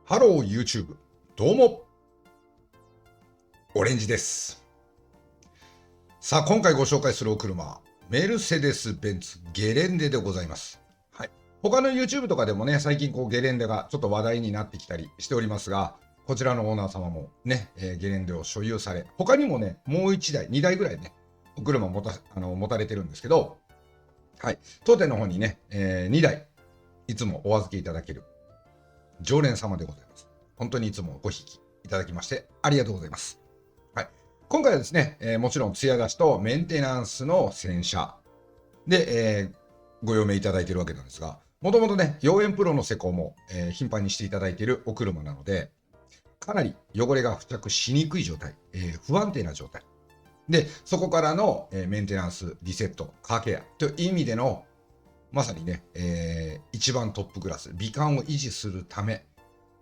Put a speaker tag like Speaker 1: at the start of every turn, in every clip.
Speaker 1: ハロー YouTube、どうも、オレンジです。さあ、今回ご紹介するお車、メルセデス・ベンツゲレンデでございます。はい。他の YouTube とかでもね、最近ゲレンデがちょっと話題になってきたりしておりますが、こちらのオーナー様もね、ゲレンデを所有され、他にもね、もう1台、2台ぐらいね、お車を持たれてるんですけど、はい。当店の方にね、2台、いつもお預けいただける常連様でございます。本当にいつもごひきいただきましてありがとうございます。はい、今回はですね、もちろん艶出しとメンテナンスの洗車で、ご用命いただいているわけなんですが、もともとね、妖艶プロの施工も、頻繁にしていただいているお車なので、かなり汚れが付着しにくい状態、不安定な状態。で、そこからの、メンテナンス、リセット、カーケアという意味でのまさにね、一番トップクラス、美観を維持するため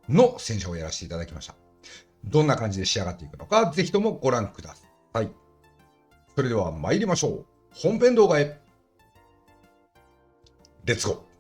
Speaker 1: の洗車をやらせていただきました。どんな感じで仕上がっていくのか、ぜひともご覧ください。それでは参りましょう。本編動画へ。レッツゴー。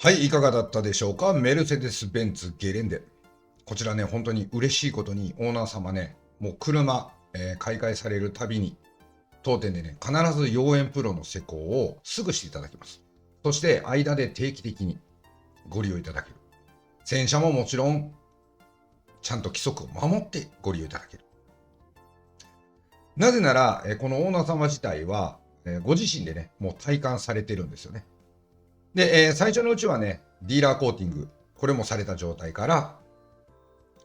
Speaker 1: はい、いかがだったでしょうか。メルセデス・ベンツ・ゲレンデ。こちらね、本当に嬉しいことに、オーナー様ね、もう車、買い替えされるたびに、当店でね、必ず妖艶プロの施工をすぐしていただきます。そして、間で定期的にご利用いただける。洗車ももちろん、ちゃんと規則を守ってご利用いただける。なぜなら、このオーナー様自体は、ご自身でね、もう体感されてるんですよね。で、最初のうちはね、ディーラーコーティング、これもされた状態から、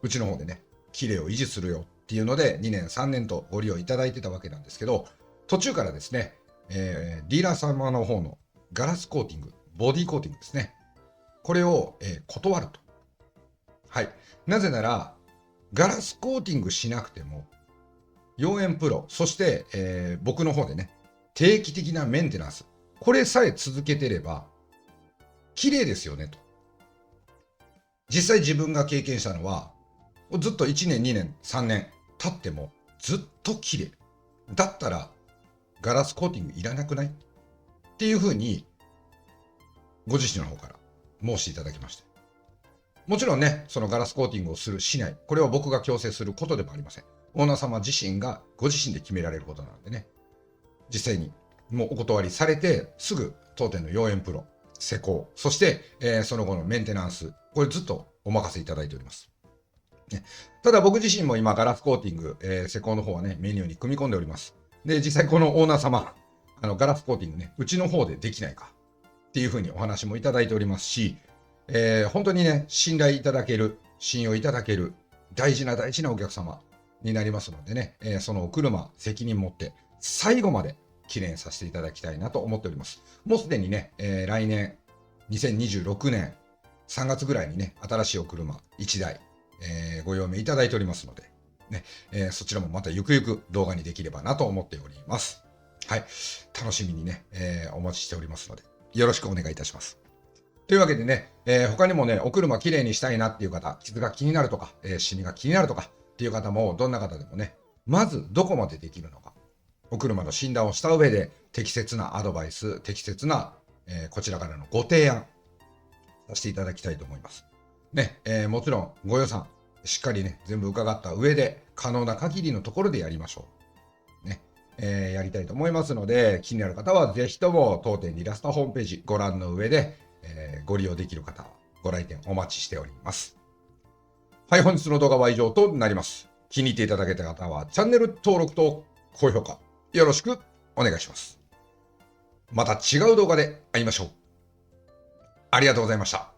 Speaker 1: うちの方でね、綺麗を維持するよっていうので、2年、3年とご利用いただいてたわけなんですけど、途中からですね、ディーラー様の方のガラスコーティング、ボディコーティングですね。これを、断ると。はい。なぜなら、ガラスコーティングしなくても、妖艶プロ、そして、僕の方でね、定期的なメンテナンス、これさえ続けてれば、綺麗ですよねと。実際自分が経験したのは、ずっと1年、2年、3年経ってもずっと綺麗。だったらガラスコーティングいらなくないっていうふうにご自身の方から申していただきまして。もちろんね、そのガラスコーティングをするしない、これは僕が強制することでもありません。オーナー様自身がご自身で決められることなのでね、実際にもうお断りされてすぐ当店の妖艶プロ、施工、そして、その後のメンテナンス、これずっとお任せいただいております。ね、ただ僕自身も今ガラスコーティング、施工の方はね、メニューに組み込んでおります。で、実際このオーナー様、ガラスコーティングね、うちの方でできないかっていうふうにお話もいただいておりますし、本当にね、信頼いただける、信用いただける、大事な大事なお客様になりますのでね、そのお車、責任持って最後まで記念させていただきたいなと思っております。もうすでにね、来年、2026年3月ぐらいにね、新しいお車1台、ご用命いただいておりますので、ね、そちらもまたゆくゆく動画にできればなと思っております。はい。楽しみにね、お待ちしておりますので、よろしくお願いいたします。というわけでね、他にもね、お車きれいにしたいなっていう方、傷が気になるとか、シミが気になるとかっていう方も、どんな方でもね、まずどこまでできるのか、お車の診断をした上で、適切なアドバイス、適切な、こちらからのご提案させていただきたいと思います。ね、もちろんご予算、しっかりね、全部伺った上で、可能な限りのところでやりましょう。ね、やりたいと思いますので、気になる方はぜひとも当店リラスタホームページご覧の上で、ご利用できる方はご来店お待ちしております。はい、本日の動画は以上となります。気に入っていただけた方はチャンネル登録と高評価よろしくお願いします。また違う動画で会いましょう。ありがとうございました。